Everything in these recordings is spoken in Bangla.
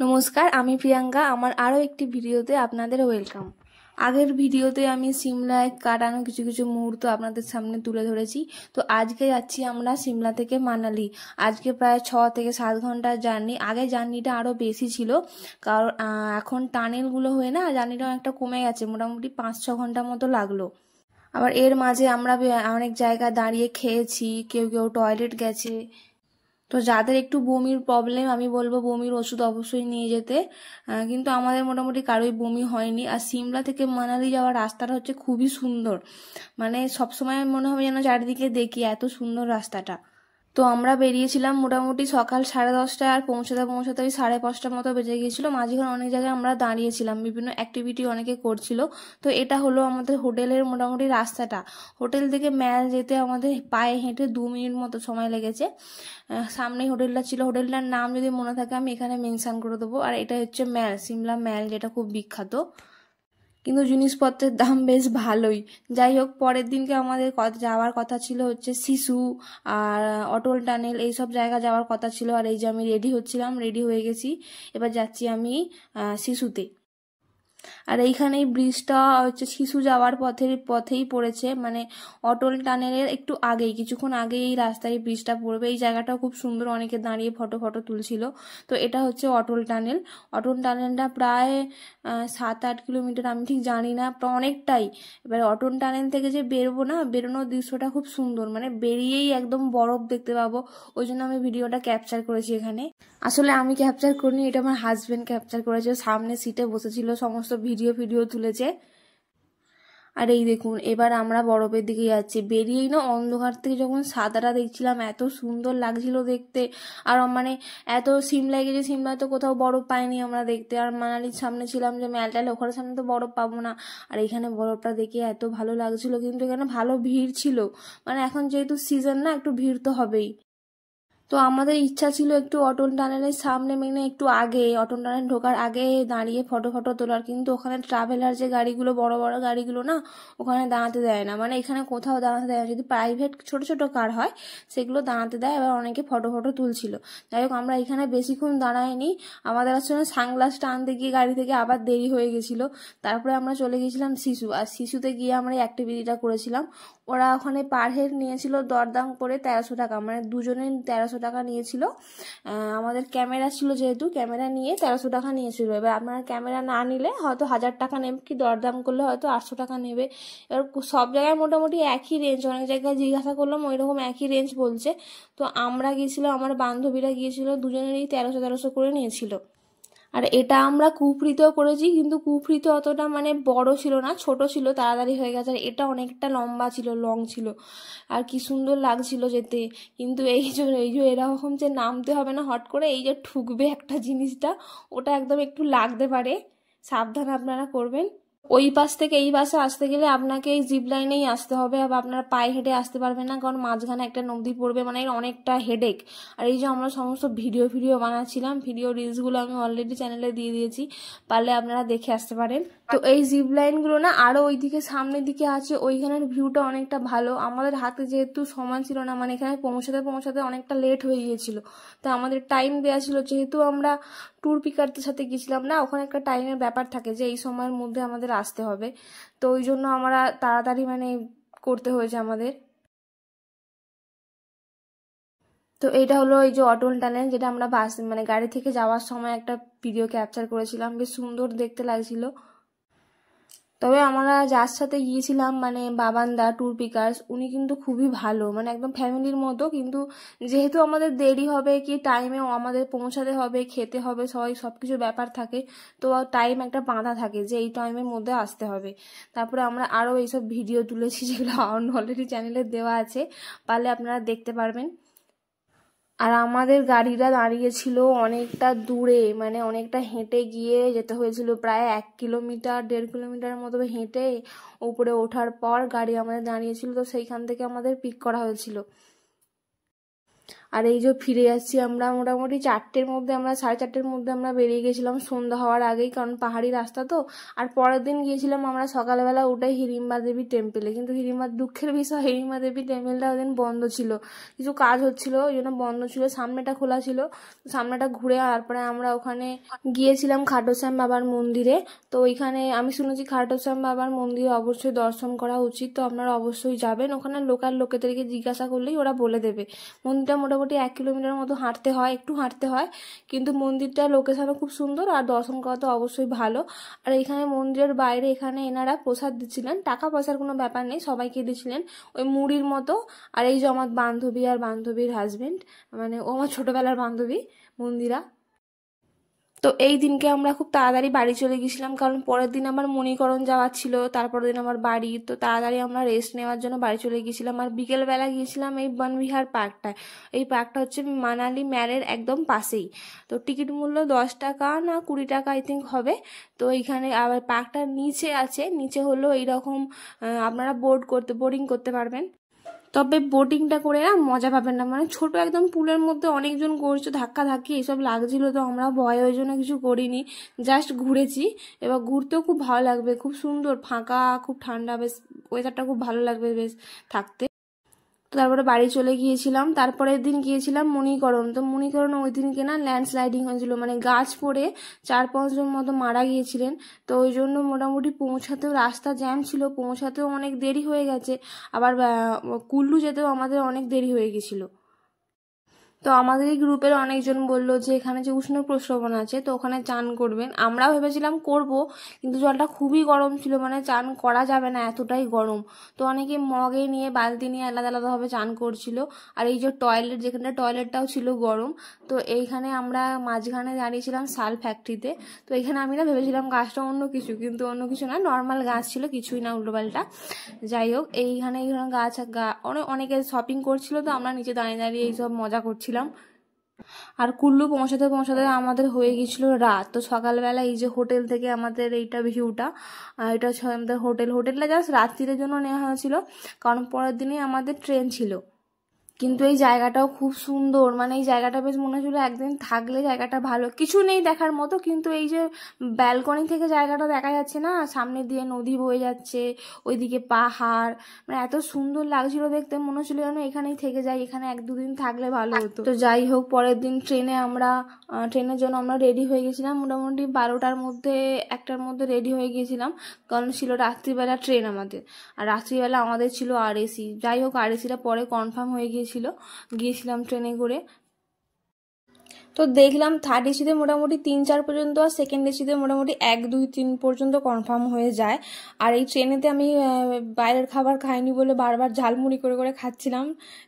নমস্কার, আমি প্রিয়াঙ্কা। আমার আরও একটি ভিডিওতে আপনাদের ওয়েলকাম। আগের ভিডিওতে আমি সিমলায় কাটানো কিছু কিছু মুহূর্ত আপনাদের সামনে তুলে ধরেছি। তো আজকে যাচ্ছি আমরা সিমলা থেকে মানালি। আজকে প্রায় 6 থেকে 7 ঘন্টার জার্নি। আগে জার্নিটা আরও বেশি ছিল, কারণ এখন টানেলগুলো হয়ে না জার্নিটা অনেকটা কমে গেছে, মোটামুটি 5-6 ঘন্টা মতো লাগলো। আবার এর মাঝে আমরা অনেক জায়গায় দাঁড়িয়ে খেয়েছি, কেউ কেউ টয়লেট গেছে। তো যাদের একটু বমির প্রবলেম, আমি বলবো বমির ওষুধ অবশ্যই নিয়ে যেতে। কিন্তু আমাদের মোটামুটি কারোই বমি হয়নি। আর সিমলা থেকে মানালি যাওয়ার রাস্তাটা হচ্ছে খুবই সুন্দর, মানে সবসময় মনে হবে যেন চারিদিকে দেখি, এত সুন্দর রাস্তাটা। তো আমরা বেরিয়েছিলাম মোটামুটি সকাল 10:30টায়, আর পৌঁছাতে পৌঁছাতে ওই 5:30টার মতো বেজে গিয়েছিল। মাঝখানে অনেক জায়গায় আমরা দাঁড়িয়েছিলাম, বিভিন্ন অ্যাক্টিভিটি অনেকে করছিল। তো এটা হলো আমাদের হোটেলের মোটামুটি রাস্তাটা। হোটেল থেকে ম্যাল যেতে আমাদের পায়ে হেঁটে 2 মিনিট মতো সময় লেগেছে। সামনেই হোটেলটা ছিল, হোটেলটার নাম যদি মনে থাকে আমি এখানে মেনশন করে দেবো। আর এটা হচ্ছে ম্যাল, সিমলা ম্যাল, যেটা খুব বিখ্যাত। কিন্তু জিনিসপত্রের দাম বেশ ভালোই। যাই হোক, পরের দিনকে আমাদের যাওয়ার কথা ছিল হচ্ছে সিসু আর অটল টানেল, এইসব জায়গা যাওয়ার কথা ছিল। আর এই যে আমি রেডি হচ্ছিলাম, রেডি হয়ে গেছি, এবার যাচ্ছি আমি সিসুতে। আর এইখানেই ব্রিজটা হচ্ছে শিশু যাওয়ার পথেই পড়েছে, মানে অটল টানেলের একটু আগেই, কিছুক্ষণ আগেই এই রাস্তায় ব্রিজটা পড়বে। এই জায়গাটাও খুব সুন্দর, অনেকে দাঁড়িয়ে ফটো তুলছিল। তো এটা হচ্ছে অটল টানেল। অটল টানেলটা প্রায় 7-8 কিলোমিটার, আমি ঠিক জানি না, অনেকটাই। এবার অটল টানেল থেকে যে বেরোবো না, বেরোনোর দৃশ্যটা খুব সুন্দর, মানে বেরিয়েই একদম বরফ দেখতে পাবো। ওই জন্য আমি ভিডিওটা ক্যাপচার করেছি এখানে। আসলে আমি ক্যাপচার করিনি, এটা আমার হাজবেন্ড ক্যাপচার করেছে, সামনে সিটে বসেছিল, সমস্ত ভিডিও তুলেছে। আর এই দেখুন, এবার আমরা বরফের দিকে যাচ্ছি। বেরিয়েই না অন্ধকার থেকে যখন সাদাটা দেখছিলাম, এত সুন্দর লাগছিল দেখতে। আর মানে এত সিমলায় গেছে, সিমলায় তো কোথাও বরফ পাইনি আমরা দেখতে। আর মানালির সামনে ছিলাম যে ম্যালটালে, ওখানে সামনে তো বরফ পাবো না। আর এখানে বরফটা দেখে এত ভালো লাগছিল, কিন্তু এখানে ভালো ভিড় ছিল। মানে এখন যেহেতু সিজন না, একটু ভিড় তো হবেই। তো আমাদের ইচ্ছা ছিল একটু অটল টানেলের সামনে, মানে একটু আগে, অটল টানেল ঢোকার আগে দাঁড়িয়ে ফটো তোলার। কিন্তু ওখানে ট্রাভেলার যে গাড়িগুলো, বড় বড় গাড়িগুলো না, ওখানে দাঁড়াতে দেয় না, মানে এখানে কোথাও দাঁড়াতে দেয় না। যদি প্রাইভেট ছোট ছোট কার হয় সেগুলো দাঁড়াতে দেয়। এবার অনেকে ফটো তুলছিল। যাই হোক, আমরা এখানে বেশিক্ষণ দাঁড়াইনি। আমাদের আসলে সানগ্লাসটা আনতে গিয়ে গাড়ি থেকে আবার দেরি হয়ে গেছিলো। তারপরে আমরা চলে গেছিলাম সিসু। আর সিসুতে গিয়ে আমরা এই অ্যাক্টিভিটিটা করেছিলাম। ওরা ওখানে পার হেড নিয়েছিল দরদাম করে 1300 টাকা, মানে দুজনে 1300 টাকা নিয়েছিল। আমাদের ক্যামেরা ছিল, যেহেতু ক্যামেরা নিয়ে 1300 টাকা নিয়েছিল। এবার আপনার ক্যামেরা না নিলে হয়তো 1000 টাকা নেবে, কি দরদাম করলে হয়তো 800 টাকা নেবে। এবার সব জায়গায় মোটামুটি একই রেঞ্জ, অনেক জায়গায় জিজ্ঞাসা করলাম ওই রকম একই রেঞ্জ বলছে। তো আমরা গিয়েছিলাম, আমার বান্ধবীরা গিয়েছিল, দুজনেরই 1300 করে নিয়েছিল। আর এটা আমরা কুফরিতেও করেছি, কিন্তু কুফরিতে অতটা মানে বড় ছিল না, ছোট ছিল, তাড়াতাড়ি হয়ে গেছে। আর এটা অনেকটা লম্বা ছিল, লং ছিল, আর কি সুন্দর লাগছিল যেতে। কিন্তু এই যে এরকম যে নামতে হবে না হট করে, এই যে ঠুকবে একটা জিনিসটা, ওটা একদম একটু লাগতে পারে, সাবধান আপনারা করবেন। ওই পাশ থেকে এই পাশে আসতে গেলে আপনাকে এই জিপ লাইনেই আসতে হবে। আর আপনারা পায়ে হেঁটে আসতে পারবেন না, কারণ মাঝখানে একটা নদী পড়বে, মানে অনেকটা হেডেক। আর এই যে আমরা সমস্ত ভিডিও বানাচ্ছিলাম, রিলসগুলো আমি অলরেডি চ্যানেলে দিয়ে দিয়েছি, পারলে আপনারা দেখে আসতে পারেন। তো এই জিপ লাইনগুলো না আরো ওইদিকে সামনের দিকে আছে, ওইখানের ভিউটা অনেকটা ভালো। আমাদের হাতে যেহেতু সময় ছিল না, মানে এখানে পৌঁছাতে অনেকটা লেট হয়ে গিয়েছিল। তো আমাদের টাইম দেওয়া ছিল, যেহেতু আমরা ট্যুর পিকারদের সাথে গেছিলাম না, ওখানে একটা টাইমের ব্যাপার থাকে যে এই সময়ের মধ্যে আমাদের আসতে হবে। তো ওই জন্য আমরা তাড়াতাড়ি মানে করতে হয়েছে আমাদের। তো এইটা হলো এই যে অটল টানেল, যেটা আমরা বাস মানে গাড়ি থেকে যাওয়ার সময় একটা ভিডিও ক্যাপচার করেছিলাম, বেশ সুন্দর দেখতে লাগছিল। তবে আমরা যার সাথে গিয়েছিলাম, মানে বাবানদা ট্যুর পিকার্স, উনি কিন্তু খুবই ভালো, মানে একদম ফ্যামিলির মতো। কিন্তু যেহেতু আমাদের দেরি হবে, কি টাইমেও আমাদের পৌঁছাতে হবে, খেতে হবে, সবকিছু ব্যাপার থাকে। তো টাইম একটা বাঁধা থাকে যে এই টাইমের মধ্যে আসতে হবে। তারপরে আমরা আরও এইসব ভিডিও তুলেছি, যেগুলো অলরেডি চ্যানেলে দেওয়া আছে, পারলে আপনারা দেখতে পারবেন। আর আমাদের গাড়িটা দাঁড়িয়েছিল অনেকটা দূরে, মানে অনেকটা হেঁটে গিয়ে যেতে হয়েছিল, প্রায় 1 কিলোমিটার 1.5 কিলোমিটার মতো হেঁটে উপরে ওঠার পর গাড়ি আমাদের দাঁড়িয়েছিল। তো সেইখান থেকে আমাদের পিক করা হয়েছিল। আর এই যে ফিরে যাচ্ছি আমরা মোটামুটি 4টের মধ্যে, আমরা 4:30-র মধ্যে আমরা বেরিয়ে গেছিলাম সন্ধ্যা হওয়ার আগেই, কারণ পাহাড়ি রাস্তা তো। আর পরের দিন গিয়েছিলাম আমরা সকালবেলা উঠে হিড়িম্বা দেবী টেম্পেলে, কিন্তু দুঃখের বিষয় হিড়িম্বা দেবী টেম্পেলটা ওই দিন বন্ধ ছিল, কিছু কাজ হচ্ছিল ওই জন্য বন্ধ ছিল, সামনেটা খোলা ছিল। সামনেটা ঘুরে তারপরে আমরা ওখানে গিয়েছিলাম খাটুশ্যাম বাবার মন্দিরে। তো ওইখানে আমি শুনেছি খাটুশ্যাম বাবার মন্দিরে অবশ্যই দর্শন করা উচিত, তো আপনারা অবশ্যই যাবেন। ওখানে লোকাল লোকেদেরকে জিজ্ঞাসা করলেই ওরা বলে দেবে। মন্দিরটা মোটামুটি 1 কিলোমিটার মতো হাঁটতে হয়, একটু হাঁটতে হয়, কিন্তু মন্দিরটা লোকেশনও খুব সুন্দর আর দর্শন করা তো অবশ্যই ভালো। আর এখানে মন্দিরের বাইরে এখানে এনারা প্রসাদ দিচ্ছিলেন, টাকা পয়সার কোনো ব্যাপার নেই, সবাইকে দিচ্ছিলেন ওই মুড়ির মতো। আর এই যে আমার বান্ধবী আর বান্ধবীর হাজবেন্ড, মানে ও আমার ছোটবেলার বান্ধবী মন্দিরা। তো এই দিনকে আমরা খুব তাড়াতাড়ি বাড়ি চলে গেছিলাম, কারণ পরের দিন আমার মণিকরণ যাওয়ার ছিল, তারপরের দিন আমার বাড়ি। তো তাড়াতাড়ি আমরা রেস্ট নেওয়ার জন্য বাড়ি চলে গিয়েছিলাম। আর বিকেলবেলা গিয়েছিলাম এই বনবিহার পার্কটায়। এই পার্কটা হচ্ছে মানালি ম্যালের একদম পাশেই। তো টিকিট মূল্য 10 টাকা না 20 টাকা আই থিঙ্ক হবে। তো এইখানে আবার পার্কটার নিচে আছে, নিচে হলো এইরকম আপনারা বোটিং করতে পারবেন। তবে বোটিংটা করে না মজা পাবেন না, মানে ছোট একদম পুলের মধ্যে অনেকজন করছে, ধাক্কা ধাক্কি এসব লাগছিল, তো আমরা ভয়ে ওই জন্য কিছু করিনি, জাস্ট ঘুরেছি। এবার ঘুরতেও খুব ভালো লাগবে, খুব সুন্দর ফাঁকা, খুব ঠান্ডা, বেশ ওয়েদারটা খুব ভালো লাগবে বেশ থাকতে। তো তারপরে বাড়ি চলে গিয়েছিলাম। তারপরের দিন গিয়েছিলাম মণিকরণ। তো মণিকরণ ওই দিনকে না ল্যান্ডস্লাইডিং হয়েছিল, মানে গাছ পড়ে 4-5 জন মতো মারা গিয়েছিলেন। তো ওই জন্য মোটামুটি পৌঁছাতেও রাস্তা জ্যাম ছিল, পৌঁছাতেও অনেক দেরি হয়ে গেছে। আবার কুল্লু যেতেও আমাদের অনেক দেরি হয়ে গেছিলো। তো আমাদের এই গ্রুপের অনেকজন বললো যে এখানে যে উষ্ণ প্রস্রবণ আছে, তো ওখানে চান করবেন। আমরাও ভেবেছিলাম করব, কিন্তু জলটা খুবই গরম ছিল, মানে চান করা যাবে না, এতটাই গরম। তো অনেকে মগে নিয়ে বালতি নিয়ে আলাদা আলাদাভাবে চান করছিল। আর এই যে টয়লেট, যেখানে টয়লেটটাও ছিল গরম। তো এইখানে আমরা মাঝখানে দাঁড়িয়েছিলাম শাল ফ্যাক্টরিতে। তো এখানে আমি না ভেবেছিলাম গাছটা অন্য কিছু, কিন্তু অন্য কিছু না, নর্মাল গাছ ছিল, কিছুই না উল্টোপাল্টা। যাই হোক, এইখানে গাছ অনেকে শপিং করছিল, তো আমরা নিচে দাঁড়িয়ে দাঁড়িয়ে এইসব মজা করছিলাম। আর কুল্লু পৌঁছাতে পৌঁছাতে আমাদের হয়ে গেছিল রাত। তো সকালবেলা এই যে হোটেল থেকে আমাদের এইটা ভিউটা, এটা হচ্ছে আমাদের হোটেলটা জাস্ট রাত্রির জন্য নেওয়া হয়েছিল, কারণ পরের দিনই আমাদের ট্রেন ছিল। কিন্তু এই জায়গাটাও খুব সুন্দর, মানে এই জায়গাটা বেশ মনে হচ্ছিল একদিন থাকলে জায়গাটা ভালো। কিছু নেই দেখার মতো, কিন্তু এই যে ব্যালকনি থেকে জায়গাটা দেখা যাচ্ছে না, সামনে দিয়ে নদী বয়ে যাচ্ছে, ওইদিকে পাহাড়, মানে এত সুন্দর লাগছিল দেখতে, মনে হচ্ছিল যেন এখানেই থেকে যাই, এখানে 1-2 দিন থাকলে ভালো হতো। তো যাই হোক, পরের দিন ট্রেনের জন্য আমরা রেডি হয়ে গেছিলাম, মোটামুটি 12টার মধ্যে 1টার মধ্যে রেডি হয়ে গিয়েছিলাম, কারণ ছিল রাত্রিবেলা ট্রেন আমাদের। আর রাত্রিবেলা আমাদের ছিল আরএসি। যাই হোক, আরএসিটা পরে কনফার্ম হয়ে গিয়েছিলাম ট্রেনে করে। তো দেখলাম থার্ড এসিতে মোটামুটি 3-4 পর্যন্ত, আর সেকেন্ড এসিতে মোটামুটি 1-2-3 পর্যন্ত কনফার্ম হয়ে যায়। আর এই ট্রেনেতে আমি বাইরের খাবার খাইনি বলে বারবার ঝালমুড়ি করে করে খাচ্ছিলাম,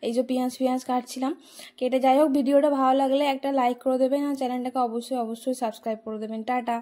এই যে পেঁয়াজ কাটছিলাম কেটে। যাই হোক, ভিডিওটা ভালো লাগলে একটা লাইক করে দেবেন, আর চ্যানেলটাকে অবশ্যই সাবস্ক্রাইব করে দেবেন। টাটা।